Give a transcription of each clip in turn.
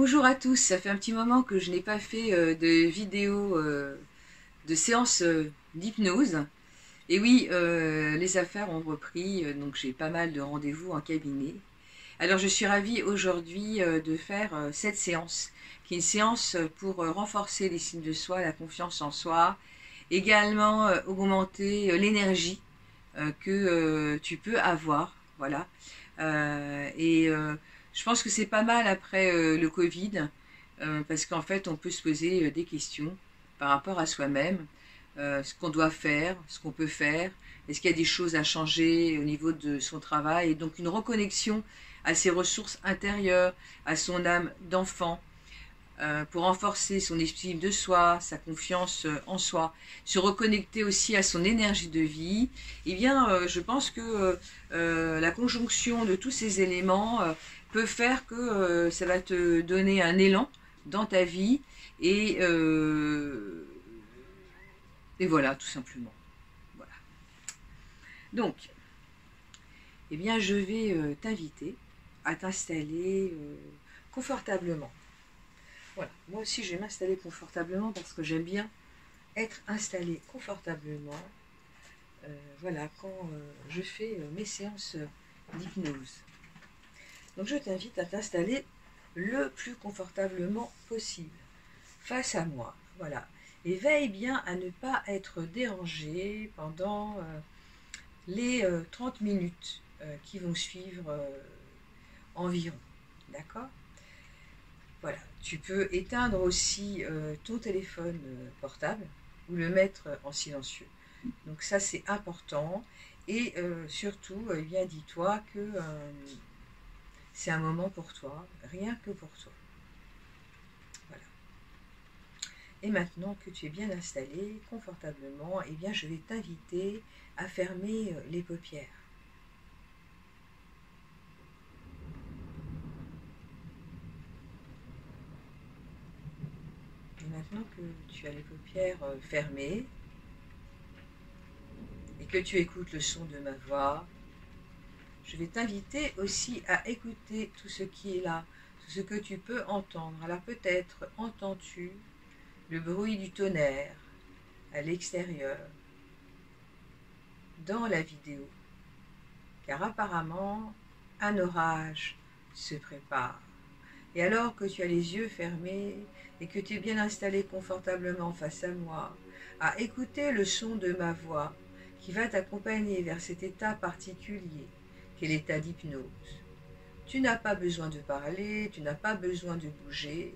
Bonjour à tous, ça fait un petit moment que je n'ai pas fait de vidéo de séance d'hypnose. Et oui, les affaires ont repris, donc j'ai pas mal de rendez-vous en cabinet. Alors je suis ravie aujourd'hui de faire cette séance, qui est une séance pour renforcer l'estime de soi, la confiance en soi, également augmenter l'énergie que tu peux avoir, voilà. Je pense que c'est pas mal après le Covid, parce qu'en fait, on peut se poser des questions par rapport à soi-même, ce qu'on doit faire, ce qu'on peut faire, est-ce qu'il y a des choses à changer au niveau de son travail, et donc une reconnexion à ses ressources intérieures, à son âme d'enfant, pour renforcer son estime de soi, sa confiance en soi, se reconnecter aussi à son énergie de vie. Eh bien, je pense que la conjonction de tous ces éléments peut faire que ça va te donner un élan dans ta vie et, euh, et voilà, tout simplement. Voilà. Donc, eh bien, je vais t'inviter à t'installer confortablement. Voilà, moi aussi je vais m'installer confortablement parce que j'aime bien être installée confortablement. Voilà, quand je fais mes séances d'hypnose. Donc je t'invite à t'installer le plus confortablement possible, face à moi. Voilà. Et veille bien à ne pas être dérangé pendant les 30 minutes qui vont suivre environ. D'accord ? Voilà, tu peux éteindre aussi ton téléphone portable ou le mettre en silencieux. Donc ça c'est important et surtout, eh bien dis-toi que c'est un moment pour toi, rien que pour toi. Voilà. Et maintenant que tu es bien installé confortablement, eh bien je vais t'inviter à fermer les paupières. Et maintenant que tu as les paupières fermées et que tu écoutes le son de ma voix, je vais t'inviter aussi à écouter tout ce qui est là, tout ce que tu peux entendre. Alors peut-être entends-tu le bruit du tonnerre à l'extérieur, dans la vidéo, car apparemment un orage se prépare. Et alors que tu as les yeux fermés et que tu es bien installé confortablement face à moi, à écouter le son de ma voix qui va t'accompagner vers cet état particulier qu'est l'état d'hypnose. Tu n'as pas besoin de parler, tu n'as pas besoin de bouger,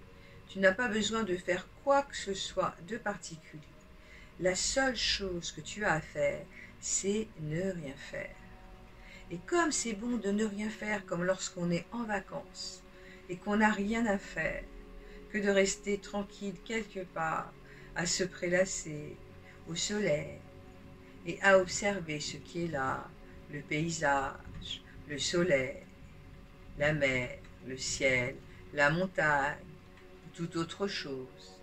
tu n'as pas besoin de faire quoi que ce soit de particulier. La seule chose que tu as à faire, c'est ne rien faire. Et comme c'est bon de ne rien faire, comme lorsqu'on est en vacances et qu'on n'a rien à faire, que de rester tranquille quelque part, à se prélasser au soleil et à observer ce qui est là, le paysage, le soleil, la mer, le ciel, la montagne, ou toute autre chose.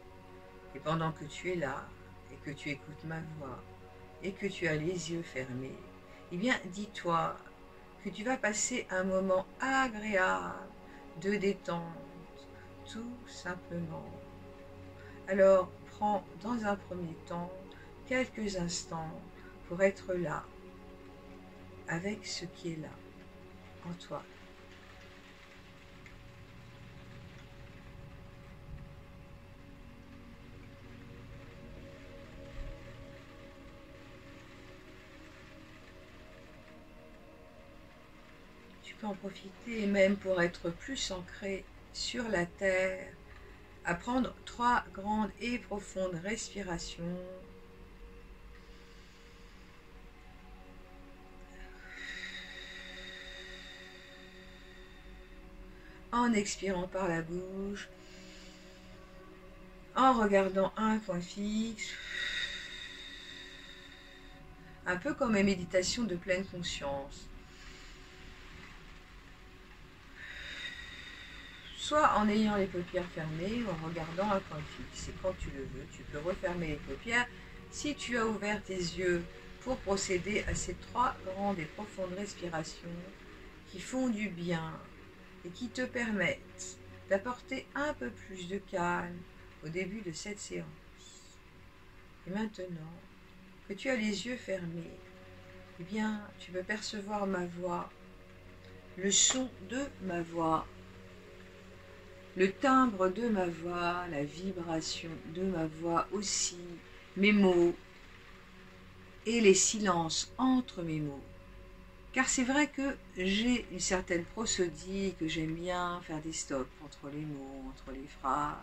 Et pendant que tu es là, et que tu écoutes ma voix, et que tu as les yeux fermés, eh bien dis-toi que tu vas passer un moment agréable de détente, tout simplement. Alors prends dans un premier temps quelques instants pour être là, avec ce qui est là, en toi. Tu peux en profiter même pour être plus ancré sur la terre, à prendre 3 grandes et profondes respirations. En expirant par la bouche, en regardant un point fixe, un peu comme une méditation de pleine conscience. Soit en ayant les paupières fermées ou en regardant un point fixe. Et quand tu le veux, tu peux refermer les paupières si tu as ouvert tes yeux pour procéder à ces 3 grandes et profondes respirations qui font du bien et qui te permettent d'apporter un peu plus de calme au début de cette séance. Et maintenant que tu as les yeux fermés, eh bien, tu peux percevoir ma voix, le son de ma voix, le timbre de ma voix, la vibration de ma voix aussi, mes mots et les silences entre mes mots. Car c'est vrai que j'ai une certaine prosodie, que j'aime bien faire des stops entre les mots, entre les phrases.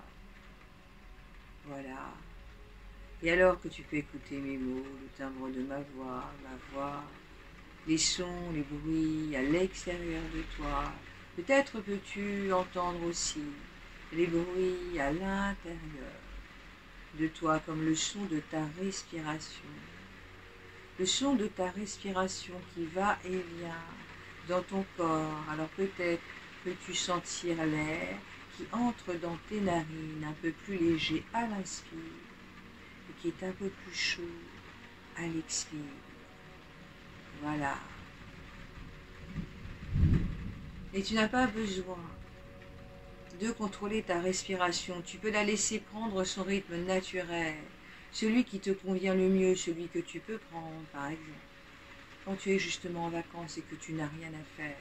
Voilà. Et alors que tu peux écouter mes mots, le timbre de ma voix, les sons, les bruits à l'extérieur de toi. Peut-être peux-tu entendre aussi les bruits à l'intérieur de toi, comme le son de ta respiration. Le son de ta respiration qui va et vient dans ton corps. Alors peut-être peux-tu sentir l'air qui entre dans tes narines, un peu plus léger à l'inspire, et qui est un peu plus chaud à l'expire. Voilà. Et tu n'as pas besoin de contrôler ta respiration. Tu peux la laisser prendre son rythme naturel, celui qui te convient le mieux, celui que tu peux prendre, par exemple, quand tu es justement en vacances et que tu n'as rien à faire,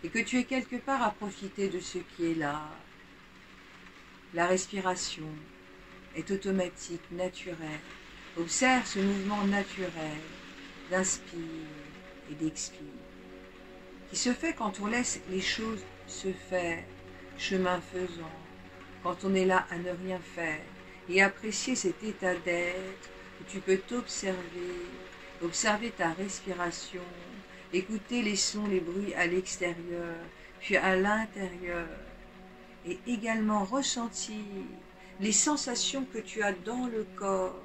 et que tu es quelque part à profiter de ce qui est là. La respiration est automatique, naturelle. Observe ce mouvement naturel d'inspire et d'expire, qui se fait quand on laisse les choses se faire, chemin faisant, quand on est là à ne rien faire, et apprécier cet état d'être où tu peux t'observer, observer ta respiration, écouter les sons, les bruits à l'extérieur, puis à l'intérieur, et également ressentir les sensations que tu as dans le corps,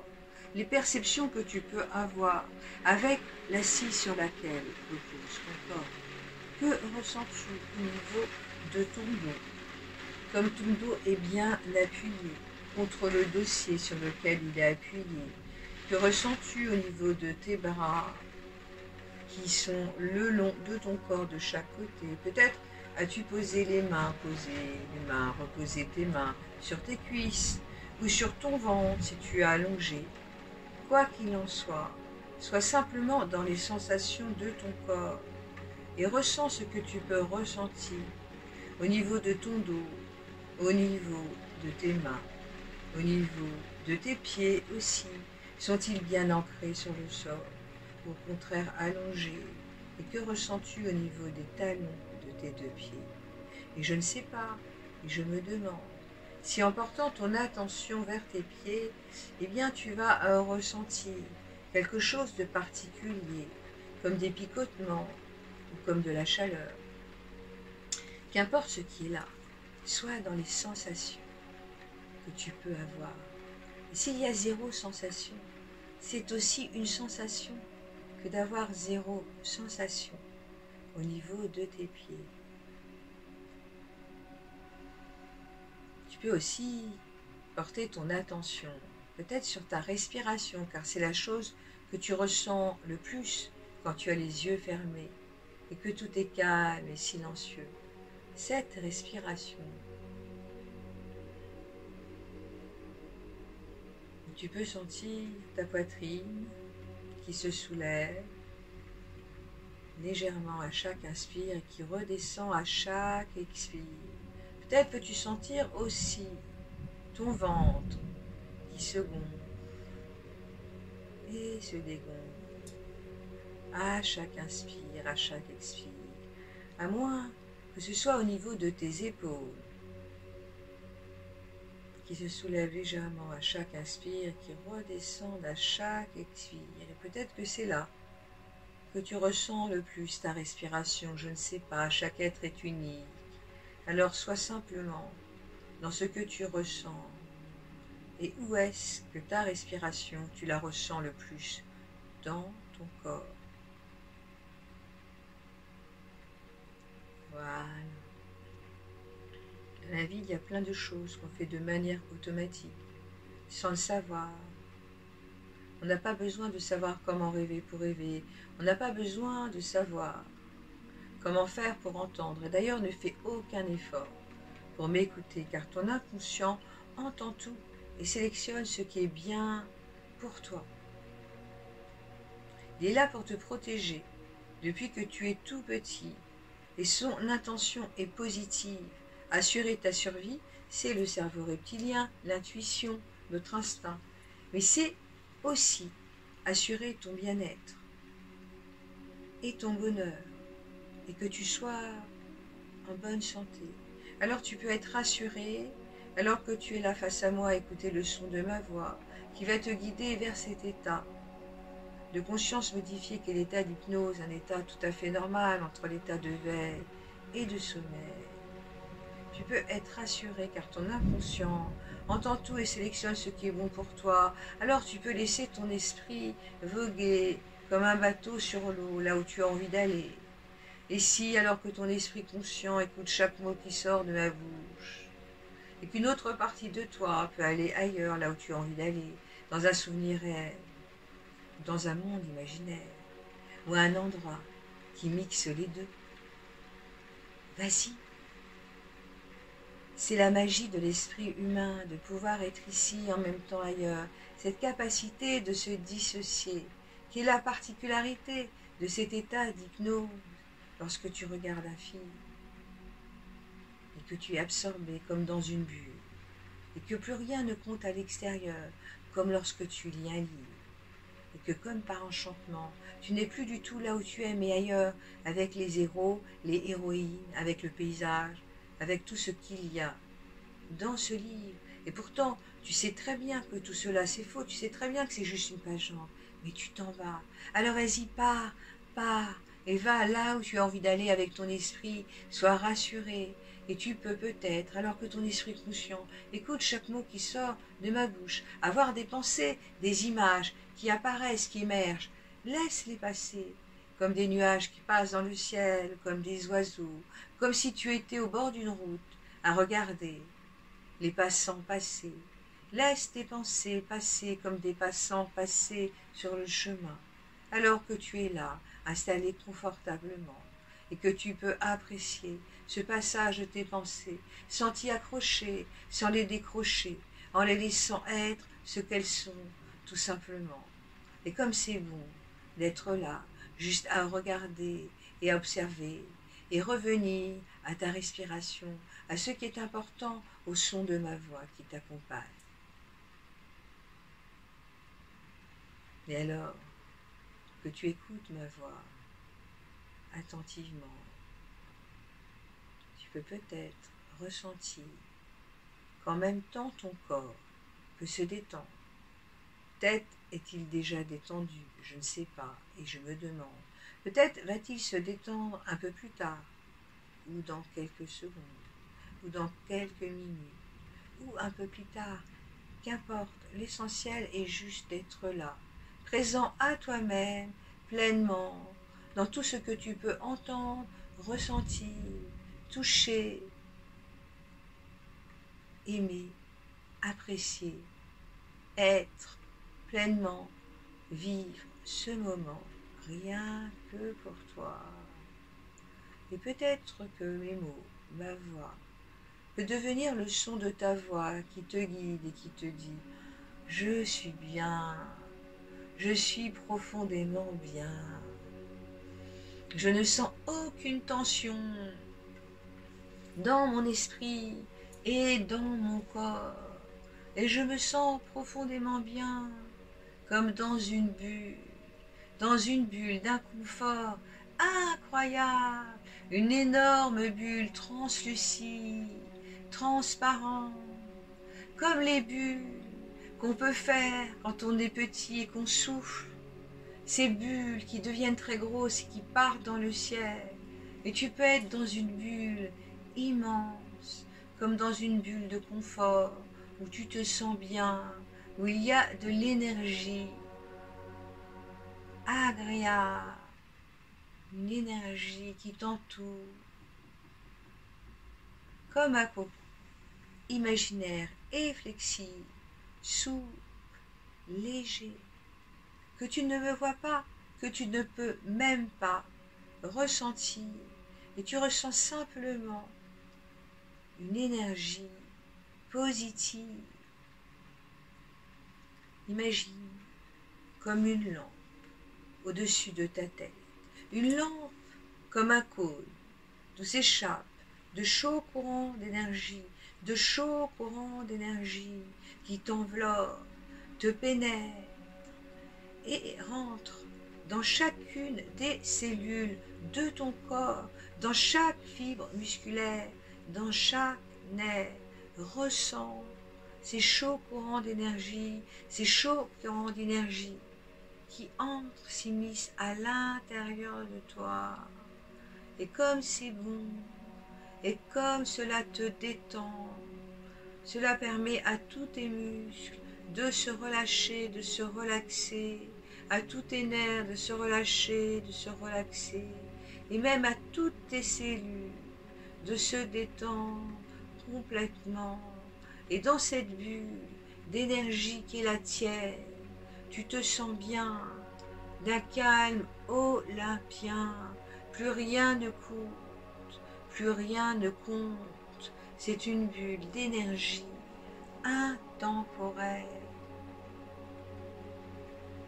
les perceptions que tu peux avoir avec l'assise sur laquelle repose ton corps. Que ressens-tu au niveau de ton dos? Comme ton dos est bien appuyé contre le dossier sur lequel il est appuyé, que ressens-tu au niveau de tes bras qui sont le long de ton corps de chaque côté? Peut-être as-tu posé les mains, reposé tes mains sur tes cuisses ou sur ton ventre si tu as allongé. Quoi qu'il en soit, sois simplement dans les sensations de ton corps et ressens ce que tu peux ressentir au niveau de ton dos, au niveau de tes mains, au niveau de tes pieds aussi. Sont-ils bien ancrés sur le sol, ou au contraire allongés? Et que ressens-tu au niveau des talons de tes deux pieds? Et je ne sais pas, et je me demande, si en portant ton attention vers tes pieds, eh bien tu vas ressentir quelque chose de particulier, comme des picotements, ou comme de la chaleur. Qu'importe ce qui est là, sois dans les sensations que tu peux avoir. Et s'il y a zéro sensation, c'est aussi une sensation que d'avoir zéro sensation au niveau de tes pieds. Tu peux aussi porter ton attention peut-être sur ta respiration, car c'est la chose que tu ressens le plus quand tu as les yeux fermés et que tout est calme et silencieux. Cette respiration. Tu peux sentir ta poitrine qui se soulève légèrement à chaque inspire et qui redescend à chaque expire. Peut-être peux-tu sentir aussi ton ventre qui se gonfle et se dégonfle à chaque inspire, à chaque expire, à moins que ce soit au niveau de tes épaules qui se soulèvent légèrement à chaque inspire, qui redescendent à chaque expire. Et peut-être que c'est là que tu ressens le plus ta respiration, je ne sais pas, chaque être est unique. Alors sois simplement dans ce que tu ressens. Et où est-ce que ta respiration, tu la ressens le plus dans ton corps? Voilà. Dans la vie, il y a plein de choses qu'on fait de manière automatique, sans le savoir. On n'a pas besoin de savoir comment rêver pour rêver. On n'a pas besoin de savoir comment faire pour entendre. Et d'ailleurs, ne fais aucun effort pour m'écouter, car ton inconscient entend tout et sélectionne ce qui est bien pour toi. Il est là pour te protéger depuis que tu es tout petit et son intention est positive. Assurer ta survie, c'est le cerveau reptilien, l'intuition, notre instinct. Mais c'est aussi assurer ton bien-être et ton bonheur et que tu sois en bonne santé. Alors tu peux être rassuré alors que tu es là face à moi à écouter le son de ma voix qui va te guider vers cet état de conscience modifiée qui est l'état d'hypnose, un état tout à fait normal entre l'état de veille et de sommeil. Tu peux être rassuré car ton inconscient entend tout et sélectionne ce qui est bon pour toi. Alors tu peux laisser ton esprit voguer comme un bateau sur l'eau, là où tu as envie d'aller. Et si, alors que ton esprit conscient écoute chaque mot qui sort de ma bouche, et qu'une autre partie de toi peut aller ailleurs, là où tu as envie d'aller, dans un souvenir réel, dans un monde imaginaire, ou un endroit qui mixe les deux, vas-y. C'est la magie de l'esprit humain, de pouvoir être ici en même temps ailleurs, cette capacité de se dissocier, qui est la particularité de cet état d'hypnose lorsque tu regardes un film et que tu es absorbé comme dans une bulle et que plus rien ne compte à l'extérieur, comme lorsque tu lis un livre et que comme par enchantement, tu n'es plus du tout là où tu es mais ailleurs, avec les héros, les héroïnes, avec le paysage, avec tout ce qu'il y a dans ce livre. Et pourtant, tu sais très bien que tout cela c'est faux, tu sais très bien que c'est juste une page blanche, mais tu t'en vas. Alors vas-y, pars, et va là où tu as envie d'aller avec ton esprit, sois rassuré, et tu peux peut-être, alors que ton esprit conscient écoute chaque mot qui sort de ma bouche, avoir des pensées, des images qui apparaissent, qui émergent, laisse-les passer, comme des nuages qui passent dans le ciel, comme des oiseaux, comme si tu étais au bord d'une route, à regarder les passants passer. Laisse tes pensées passer comme des passants passer sur le chemin, alors que tu es là, installé confortablement, et que tu peux apprécier ce passage de tes pensées, sans t'y accrocher, sans les décrocher, en les laissant être ce qu'elles sont, tout simplement. Et comme c'est bon d'être là, juste à regarder et à observer, et revenir à ta respiration, à ce qui est important, au son de ma voix qui t'accompagne. Et alors que tu écoutes ma voix attentivement, tu peux peut-être ressentir qu'en même temps ton corps peut se détendre. Peut-être est-il déjà détendu, je ne sais pas, et je me demande. Peut-être va-t-il se détendre un peu plus tard, ou dans quelques secondes, ou dans quelques minutes, ou un peu plus tard. Qu'importe, l'essentiel est juste d'être là, présent à toi-même, pleinement, dans tout ce que tu peux entendre, ressentir, toucher, aimer, apprécier, être pleinement, vivre ce moment, rien que pour toi. Et peut-être que mes mots, ma voix, peut devenir le son de ta voix qui te guide et qui te dit « Je suis bien, je suis profondément bien, je ne sens aucune tension dans mon esprit et dans mon corps, et je me sens profondément bien, comme dans une bulle d'un confort incroyable, une énorme bulle translucide, transparente, comme les bulles qu'on peut faire quand on est petit et qu'on souffle, ces bulles qui deviennent très grosses et qui partent dans le ciel, et tu peux être dans une bulle immense, comme dans une bulle de confort, où tu te sens bien, où il y a de l'énergie agréable, une énergie qui t'entoure, comme un cocon imaginaire et flexible, souple, léger, que tu ne me vois pas, que tu ne peux même pas ressentir, et tu ressens simplement une énergie positive. Imagine comme une lampe au-dessus de ta tête, une lampe comme un cône d'où s'échappe de chauds courants d'énergie, de chauds courants d'énergie qui t'enveloppent, te pénètrent et rentrent dans chacune des cellules de ton corps, dans chaque fibre musculaire, dans chaque nerf. Ressens ces chauds courants d'énergie, ces chauds courants d'énergie qui entrent, s'immiscent à l'intérieur de toi. Et comme c'est bon, et comme cela te détend, cela permet à tous tes muscles de se relâcher, de se relaxer, à tous tes nerfs de se relâcher, de se relaxer, et même à toutes tes cellules de se détendre complètement. Et dans cette bulle d'énergie qui est la tienne, tu te sens bien, d'un calme olympien. Plus rien ne coûte, plus rien ne compte. C'est une bulle d'énergie intemporelle.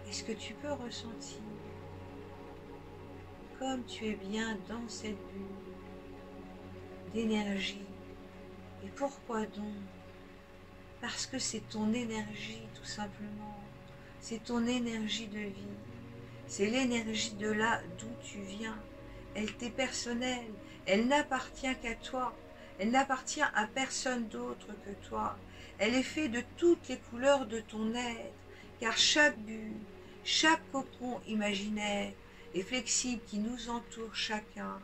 Est-ce que tu peux ressentir comme tu es bien dans cette bulle d'énergie? Et pourquoi donc? Parce que c'est ton énergie tout simplement. C'est ton énergie de vie. C'est l'énergie de là d'où tu viens. Elle t'est personnelle. Elle n'appartient qu'à toi. Elle n'appartient à personne d'autre que toi. Elle est faite de toutes les couleurs de ton être. Car chaque bulle, chaque cocon imaginaire et flexible qui nous entoure chacun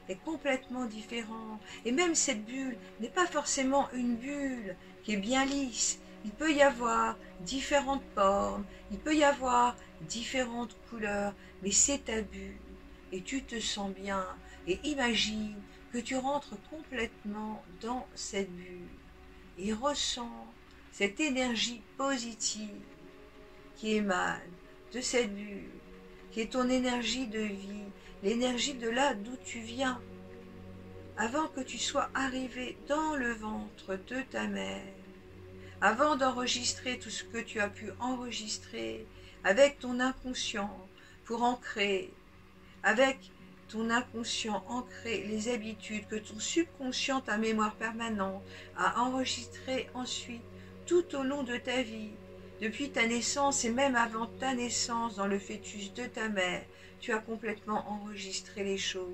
est complètement différent. Et même cette bulle n'est pas forcément une bulle qui est bien lisse. Il peut y avoir différentes formes, il peut y avoir différentes couleurs, mais c'est ta bulle. Et tu te sens bien. Et imagine que tu rentres complètement dans cette bulle. Et ressens cette énergie positive qui émane de cette bulle, qui est ton énergie de vie, l'énergie de là d'où tu viens, avant que tu sois arrivé dans le ventre de ta mère, avant d'enregistrer tout ce que tu as pu enregistrer avec ton inconscient pour ancrer, avec ton inconscient ancrer les habitudes que ton subconscient, ta mémoire permanente, a enregistrées ensuite tout au long de ta vie. Depuis ta naissance et même avant ta naissance dans le fœtus de ta mère, tu as complètement enregistré les choses.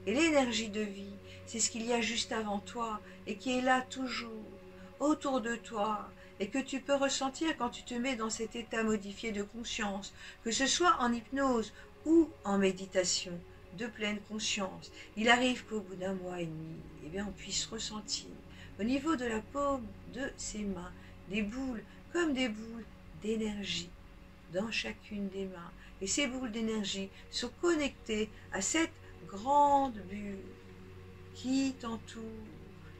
Et l'énergie de vie, c'est ce qu'il y a juste avant toi et qui est là toujours, autour de toi, et que tu peux ressentir quand tu te mets dans cet état modifié de conscience, que ce soit en hypnose ou en méditation de pleine conscience. Il arrive qu'au bout d'un mois et demi, eh bien, on puisse ressentir au niveau de la paume de ses mains des boules comme des boules d'énergie dans chacune des mains. Et ces boules d'énergie sont connectées à cette grande bulle qui t'entoure,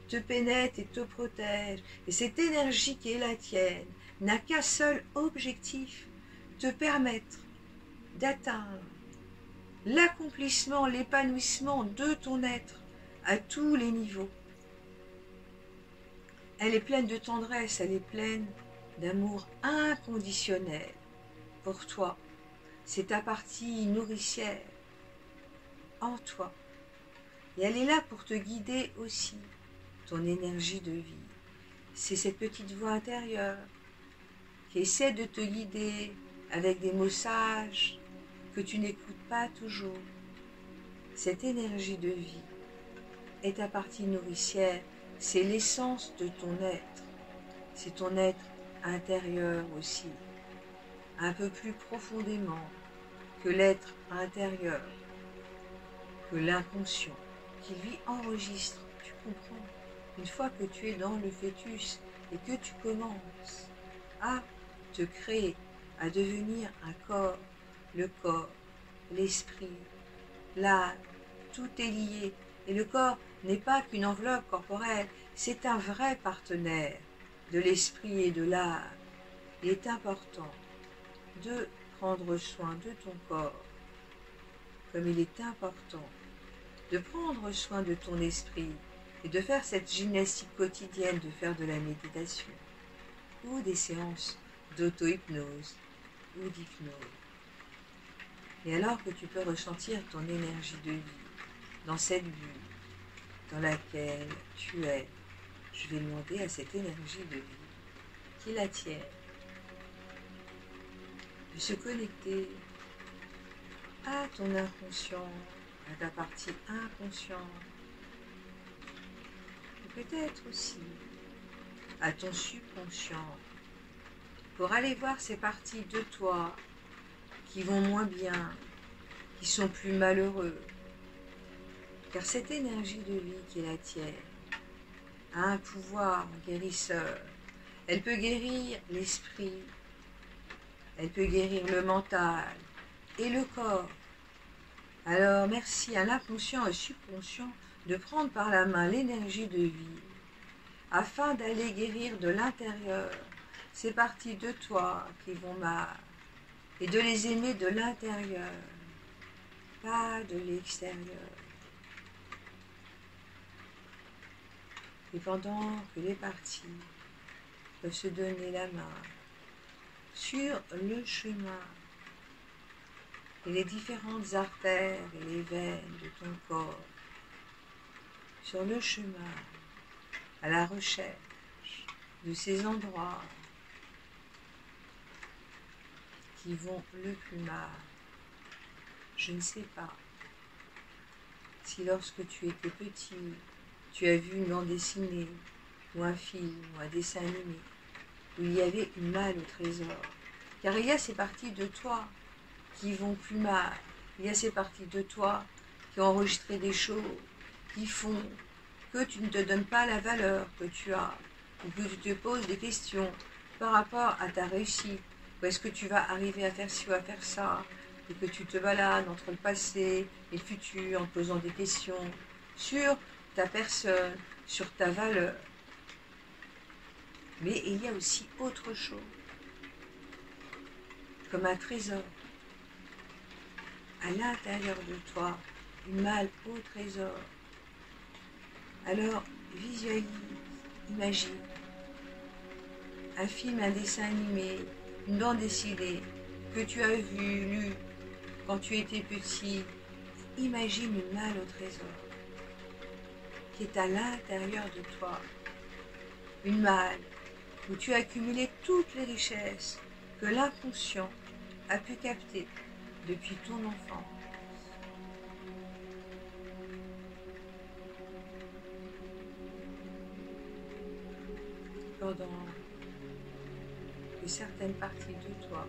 te pénètre et te protège. Et cette énergie qui est la tienne n'a qu'un seul objectif, te permettre d'atteindre l'accomplissement, l'épanouissement de ton être à tous les niveaux. Elle est pleine de tendresse, elle est pleine d'amour inconditionnel pour toi. C'est ta partie nourricière en toi. Et elle est là pour te guider aussi, ton énergie de vie. C'est cette petite voix intérieure qui essaie de te guider avec des mots sages que tu n'écoutes pas toujours. Cette énergie de vie est ta partie nourricière, c'est l'essence de ton être. C'est ton être intérieur aussi, un peu plus profondément que l'être intérieur, que l'inconscient qui lui enregistre. Tu comprends? Une fois que tu es dans le fœtus et que tu commences à te créer, à devenir un corps, le corps, l'esprit, l'âme, tout est lié. Et le corps n'est pas qu'une enveloppe corporelle, c'est un vrai partenaire de l'esprit et de l'âme. Il est important de prendre soin de ton corps, comme il est important de prendre soin de ton esprit, et de faire cette gymnastique quotidienne, de faire de la méditation ou des séances d'auto-hypnose ou d'hypnose. Et alors que tu peux ressentir ton énergie de vie dans cette bulle dans laquelle tu es, je vais demander à cette énergie de vie qui est la tienne de se connecter à ton inconscient, à ta partie inconsciente, et peut-être aussi à ton subconscient, pour aller voir ces parties de toi qui vont moins bien, qui sont plus malheureux. Car cette énergie de vie qui est la tienne a un pouvoir guérisseur. Elle peut guérir l'esprit, elle peut guérir le mental et le corps. Alors merci à l'inconscient et au subconscient de prendre par la main l'énergie de vie afin d'aller guérir de l'intérieur ces parties de toi qui vont mal et de les aimer de l'intérieur, pas de l'extérieur. Et pendant que les parties peuvent se donner la main sur le chemin et les différentes artères et les veines de ton corps, sur le chemin à la recherche de ces endroits qui vont le plus mal. Je ne sais pas si lorsque tu étais petit, tu as vu une bande dessinée ou un film ou un dessin animé où il y avait une malle au trésor. Car il y a ces parties de toi qui vont plus mal. Il y a ces parties de toi qui ont enregistré des choses qui font que tu ne te donnes pas la valeur que tu as, ou que tu te poses des questions par rapport à ta réussite. Ou est-ce que tu vas arriver à faire ci ou à faire ça, et que tu te balades entre le passé et le futur en te posant des questions sur ta personne, sur ta valeur. Mais il y a aussi autre chose, comme un trésor à l'intérieur de toi, une malle au trésor. Alors visualise, imagine un film, un dessin animé, une bande dessinée que tu as vu, lu quand tu étais petit. Imagine une malle au trésor qui est à l'intérieur de toi, une malle où tu as accumulé toutes les richesses que l'inconscient a pu capter depuis ton enfance. Pendant que certaines parties de toi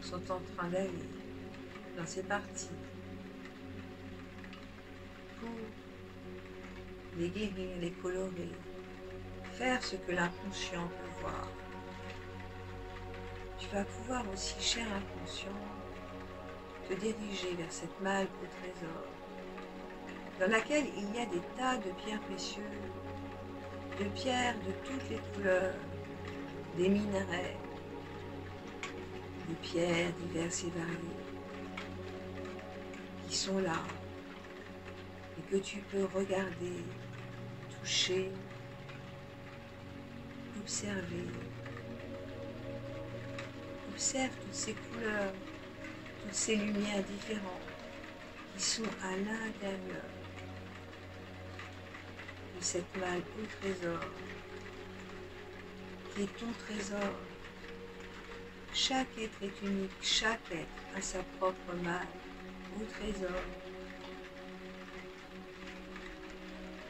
sont en train d'aller dans ces parties pour les guérir, les colorer, faire ce que l'inconscient peut voir. Tu vas pouvoir aussi, cher inconscient, te diriger vers cette malle au trésor, dans laquelle il y a des tas de pierres précieuses, de pierres de toutes les couleurs, des minerais, des pierres diverses et variées, qui sont là, et que tu peux regarder, toucher, observer. Observe toutes ces couleurs, toutes ces lumières différentes qui sont à l'intérieur de cette malle au trésor, qui est ton trésor. Chaque être est unique, chaque être a sa propre malle au trésor.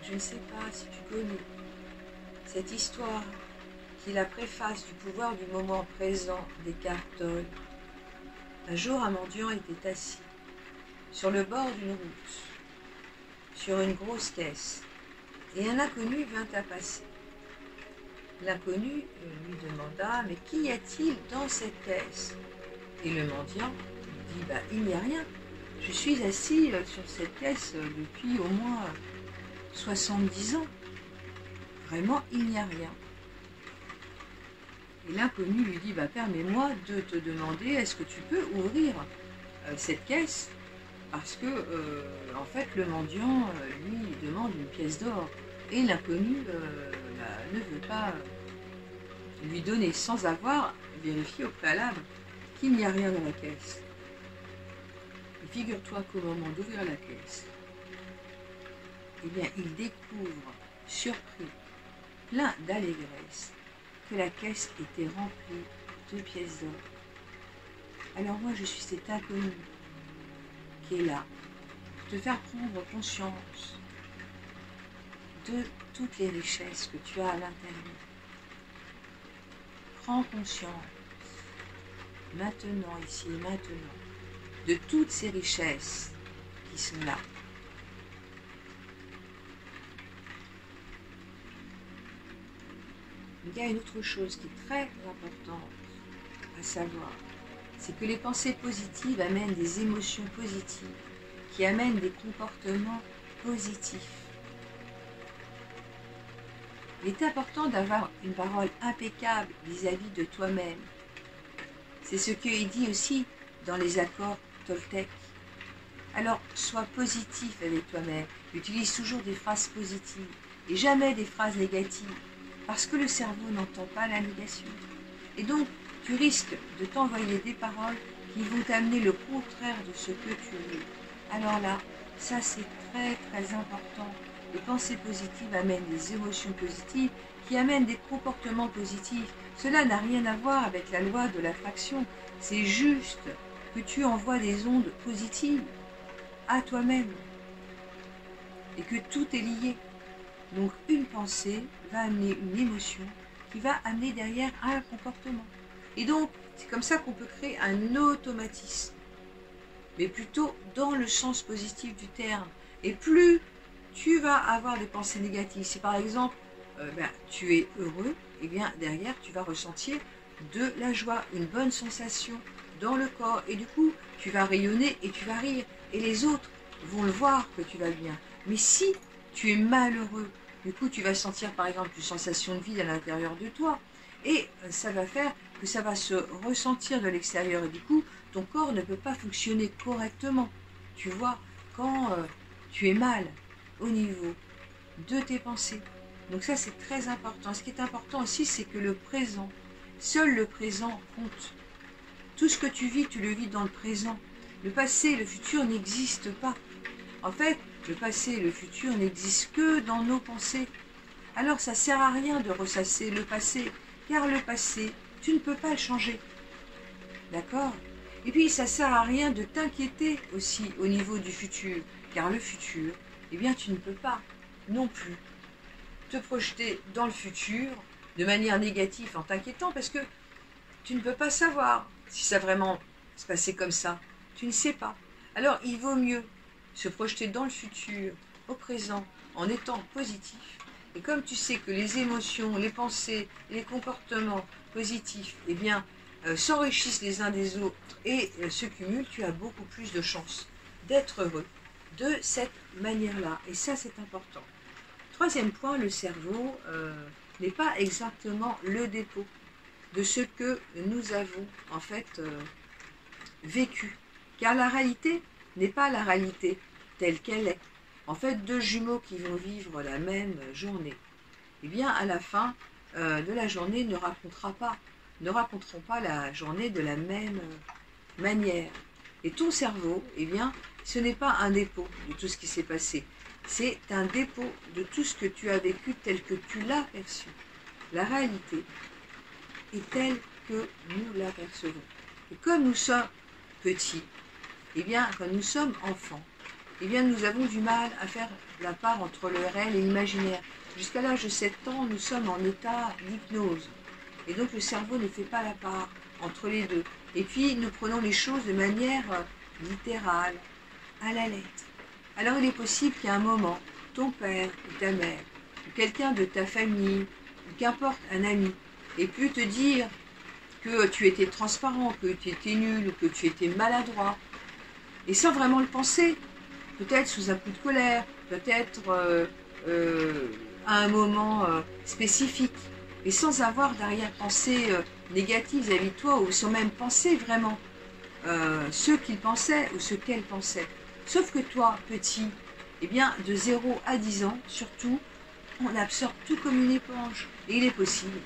Je ne sais pas si tu connais cette histoire qui est la préface du pouvoir du moment présent d'Eckhart Tolle. Un jour, un mendiant était assis sur le bord d'une route, sur une grosse caisse, et un inconnu vint à passer. L'inconnu lui demanda « Mais qu'y a-t-il dans cette caisse ?» Et le mendiant dit « Il n'y a rien. Je suis assis sur cette caisse depuis au moins 70 ans. Vraiment, il n'y a rien. » Et l'inconnu lui dit « Permets-moi de te demander, est-ce que tu peux ouvrir cette caisse ? parce que, en fait, le mendiant, lui, il demande une pièce d'or. Et l'inconnu ne veut pas lui donner sans avoir vérifié au préalable qu'il n'y a rien dans la caisse. Et figure-toi qu'au moment d'ouvrir la caisse, eh bien, il découvre, surpris, plein d'allégresse, que la caisse était remplie de pièces d'or. Alors moi, je suis cet inconnu qui est là, pour te faire prendre conscience de toutes les richesses que tu as à l'intérieur. Prends conscience, maintenant, ici et maintenant, de toutes ces richesses qui sont là. Il y a une autre chose qui est très importante à savoir, c'est que les pensées positives amènent des émotions positives, qui amènent des comportements positifs. Il est important d'avoir une parole impeccable vis-à-vis de toi-même. C'est ce qui est dit aussi dans les accords Toltec. Alors, sois positif avec toi-même. Utilise toujours des phrases positives et jamais des phrases négatives, parce que le cerveau n'entend pas la négation. Et donc, tu risques de t'envoyer des paroles qui vont t'amener le contraire de ce que tu veux. Alors là, ça c'est très très important. Les pensées positives amènent des émotions positives qui amènent des comportements positifs. Cela n'a rien à voir avec la loi de l'attraction. C'est juste que tu envoies des ondes positives à toi-même et que tout est lié. Donc une pensée va amener une émotion qui va amener derrière un comportement. Et donc c'est comme ça qu'on peut créer un automatisme, mais plutôt dans le sens positif du terme. Et plus tu vas avoir des pensées négatives, si par exemple tu es heureux, et bien derrière tu vas ressentir de la joie, une bonne sensation dans le corps, et du coup tu vas rayonner et tu vas rire, et les autres vont le voir que tu vas bien. Mais si tu es malheureux, du coup tu vas sentir par exemple une sensation de vide à l'intérieur de toi, et ça va faire que ça va se ressentir de l'extérieur, et du coup ton corps ne peut pas fonctionner correctement. Tu vois, quand tu es mal au niveau de tes pensées. Donc ça c'est très important. Ce qui est important aussi, c'est que le présent, seul le présent compte. Tout ce que tu vis, tu le vis dans le présent. Le passé, le futur n'existent pas. En fait, le passé et le futur n'existent que dans nos pensées. Alors ça ne sert à rien de ressasser le passé, car le passé, tu ne peux pas le changer. D'accord? Et puis ça ne sert à rien de t'inquiéter aussi au niveau du futur, car le futur, eh bien tu ne peux pas non plus te projeter dans le futur de manière négative en t'inquiétant, parce que tu ne peux pas savoir si ça va vraiment se passer comme ça. Tu ne sais pas. Alors il vaut mieux se projeter dans le futur, au présent, en étant positif. Et comme tu sais que les émotions, les pensées, les comportements positifs, eh bien, s'enrichissent les uns des autres et se cumulent, tu as beaucoup plus de chances d'être heureux de cette manière-là. Et ça, c'est important. Troisième point, le cerveau n'est pas exactement le dépôt de ce que nous avons en fait vécu. Car la réalité n'est pas la réalité telle qu'elle est. En fait, deux jumeaux qui vont vivre la même journée, eh bien, à la fin de la journée, ne raconteront pas la journée de la même manière. Et ton cerveau, eh bien, ce n'est pas un dépôt de tout ce qui s'est passé. C'est un dépôt de tout ce que tu as vécu tel que tu l'as perçu. La réalité est telle que nous l'apercevons. Et comme nous sommes petits, eh bien, quand nous sommes enfants, eh bien, nous avons du mal à faire la part entre le réel et l'imaginaire. Jusqu'à l'âge de 7 ans, nous sommes en état d'hypnose. Et donc, le cerveau ne fait pas la part entre les deux. Et puis, nous prenons les choses de manière littérale, à la lettre. Alors, il est possible qu'à un moment, ton père ou ta mère, ou quelqu'un de ta famille, ou qu'importe un ami, ait pu te dire que tu étais transparent, que tu étais nul, ou que tu étais maladroit, et sans vraiment le penser. Peut-être sous un coup de colère, peut-être à un moment spécifique, et sans avoir d'arrière-pensée négative vis-à-vis de toi, ou sans même penser vraiment ce qu'il pensait ou ce qu'elle pensait. Sauf que toi, petit, eh bien, de 0 à 10 ans, surtout, on absorbe tout comme une éponge. Et il est possible,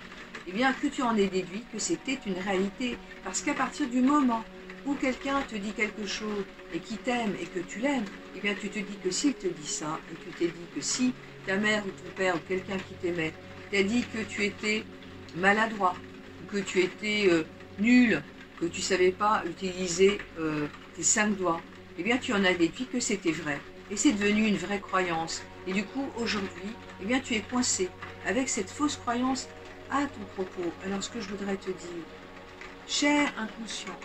eh bien, que tu en aies déduit que c'était une réalité. Parce qu'à partir du moment où quelqu'un te dit quelque chose et qui t'aime et que tu l'aimes, eh bien, tu te dis que s'il te dit ça, et tu t'es dit que si ta mère ou ton père ou quelqu'un qui t'aimait t'a dit que tu étais maladroit, que tu étais nul, que tu ne savais pas utiliser tes 5 doigts, eh bien, tu en as déduit que c'était vrai. Et c'est devenu une vraie croyance. Et du coup, aujourd'hui, eh bien, tu es coincé avec cette fausse croyance à ton propos. Alors, ce que je voudrais te dire, cher inconscient,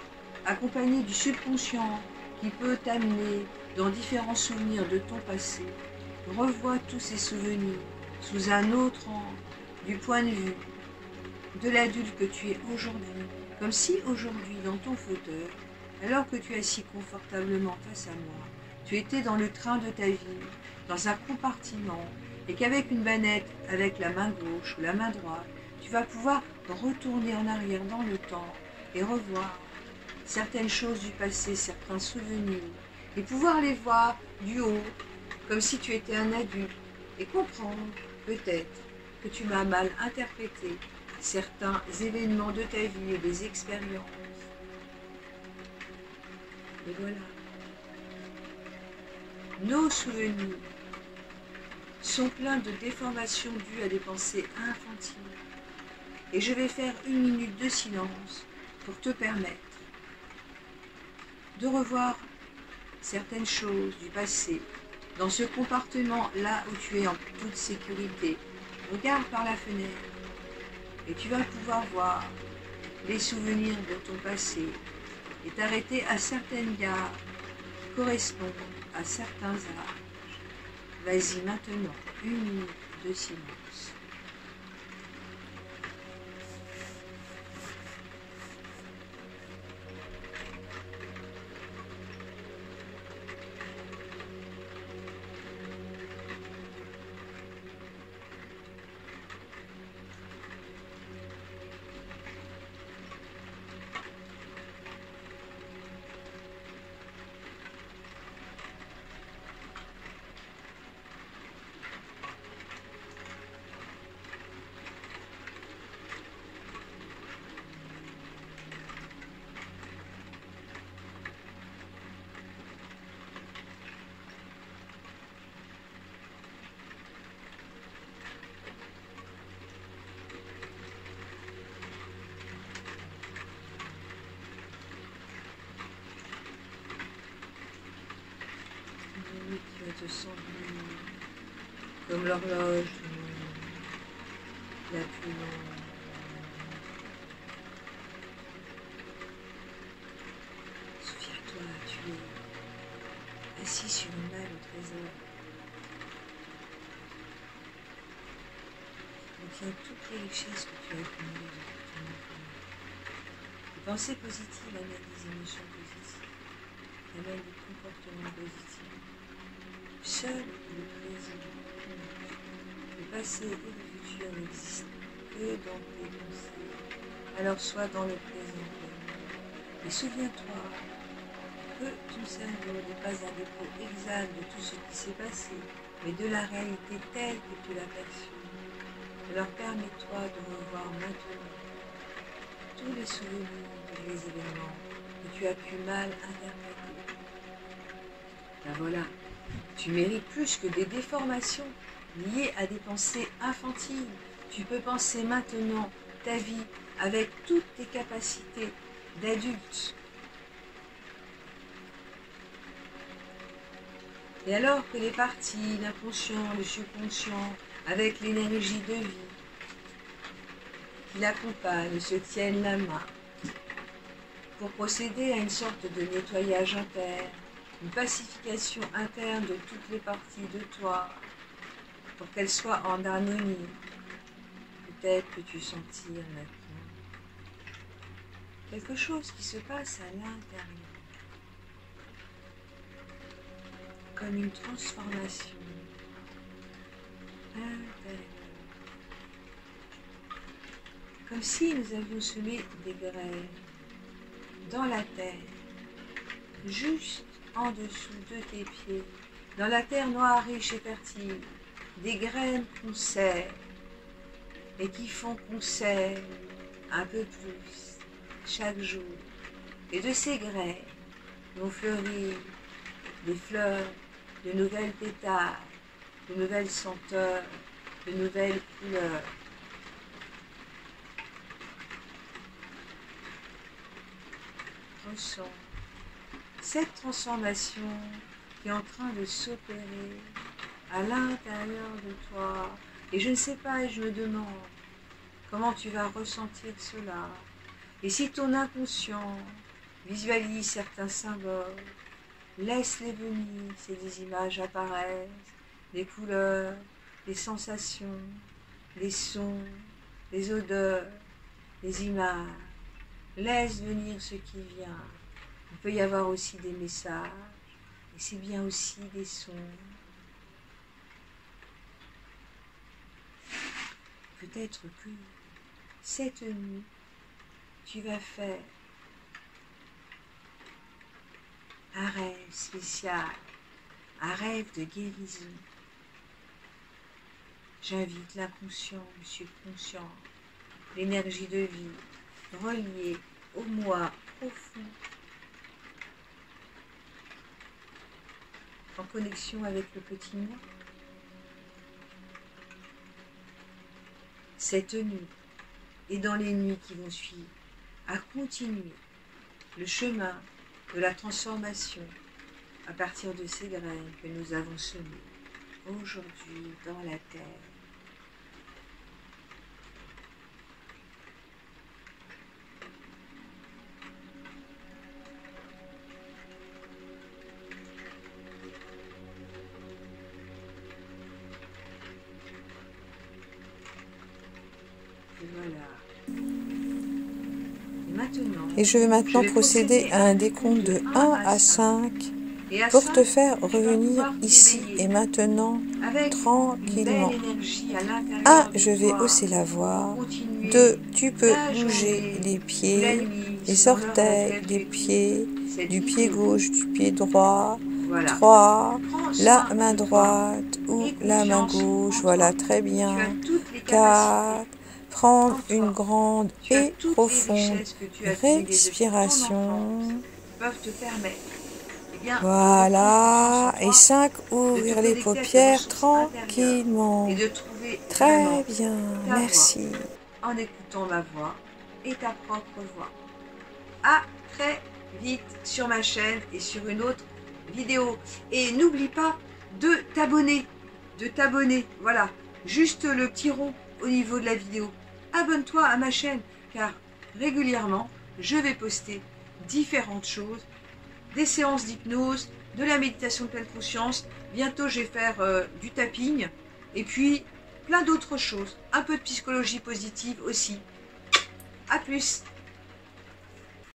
accompagné du subconscient qui peut t'amener dans différents souvenirs de ton passé, revois tous ces souvenirs sous un autre angle, du point de vue de l'adulte que tu es aujourd'hui, comme si aujourd'hui, dans ton fauteuil, alors que tu es assis confortablement face à moi, tu étais dans le train de ta vie, dans un compartiment, et qu'avec une manette, avec la main gauche ou la main droite, tu vas pouvoir retourner en arrière dans le temps et revoir certaines choses du passé, certains souvenirs, et pouvoir les voir du haut, comme si tu étais un adulte, et comprendre peut-être que tu m'as mal interprété certains événements de ta vie et des expériences. Et voilà. Nos souvenirs sont pleins de déformations dues à des pensées infantiles. Et je vais faire 1 minute de silence pour te permettre de revoir certaines choses du passé dans ce compartiment-là où tu es en toute sécurité. Regarde par la fenêtre et tu vas pouvoir voir les souvenirs de ton passé et t'arrêter à certaines gares qui correspondent à certains âges. Vas-y maintenant, 1 minute de silence. Tu vas te sentir comme l'horloge la plus longue. Souviens-toi, tu es assis sur une malle au trésor. Il contient toutes les richesses que tu as accumulées depuis ton enfance. Les pensées positives amènent des émotions positives, amènent des comportements positifs. Seul le présent compte. Le passé et le futur n'existent que dans tes pensées. Alors sois dans le présent. Et souviens-toi que ton cerveau n'est pas un dépôt exact de tout ce qui s'est passé, mais de la réalité telle que tu l'as perçue. Alors permets-toi de revoir maintenant tous les souvenirs, tous les événements que tu as pu mal interpréter. Ben voilà. Tu mérites plus que des déformations liées à des pensées infantiles. Tu peux penser maintenant ta vie avec toutes tes capacités d'adulte. Et alors que les parties, l'inconscient, le subconscient, avec l'énergie de vie qui l'accompagne, se tiennent la main pour procéder à une sorte de nettoyage interne, une pacification interne de toutes les parties de toi, pour qu'elles soient en harmonie. Peut-être que tu sentiras maintenant quelque chose qui se passe à l'intérieur, comme une transformation intérieure, comme si nous avions semé des graines dans la terre, juste en dessous de tes pieds, dans la terre noire, riche et fertile, des graines qu'on sème et qui font qu'on sème un peu plus chaque jour. Et de ces graines vont fleurir des fleurs, de nouvelles pétales, de nouvelles senteurs, de nouvelles couleurs. Ressens cette transformation qui est en train de s'opérer à l'intérieur de toi. Et je ne sais pas, et je me demande comment tu vas ressentir cela. Et si ton inconscient visualise certains symboles, laisse-les venir, c'est des images apparaissent, des couleurs, des sensations, des sons, des odeurs, des images. Laisse venir ce qui vient. Il peut y avoir aussi des messages, et c'est bien aussi des sons. Peut-être que cette nuit, tu vas faire un rêve spécial, un rêve de guérison. J'invite l'inconscient, le subconscient, l'énergie de vie, reliée au moi profond, en connexion avec le petit moi. Cette nuit et dans les nuits qui vont suivre, à continuer le chemin de la transformation à partir de ces graines que nous avons semées aujourd'hui dans la terre. Et voilà. Et je vais maintenant procéder à un décompte de 1 à 5 pour te faire revenir ici et maintenant tranquillement. 1, je vais hausser la voix. 2, tu peux bouger les pieds, les orteils des pieds, du pied gauche, du pied droit. 3, la main droite ou la main gauche, voilà, très bien. 4, prendre une grande et profonde respiration. Voilà. Et 5, ouvrir les paupières tranquillement. Très bien, merci. En écoutant ma voix et ta propre voix. À très vite sur ma chaîne et sur une autre vidéo. Et n'oublie pas de t'abonner. Voilà, juste le petit rond au niveau de la vidéo. Abonne-toi à ma chaîne car régulièrement je vais poster différentes choses, des séances d'hypnose, de la méditation de pleine conscience. Bientôt je vais faire du tapping et puis plein d'autres choses, un peu de psychologie positive aussi. À plus.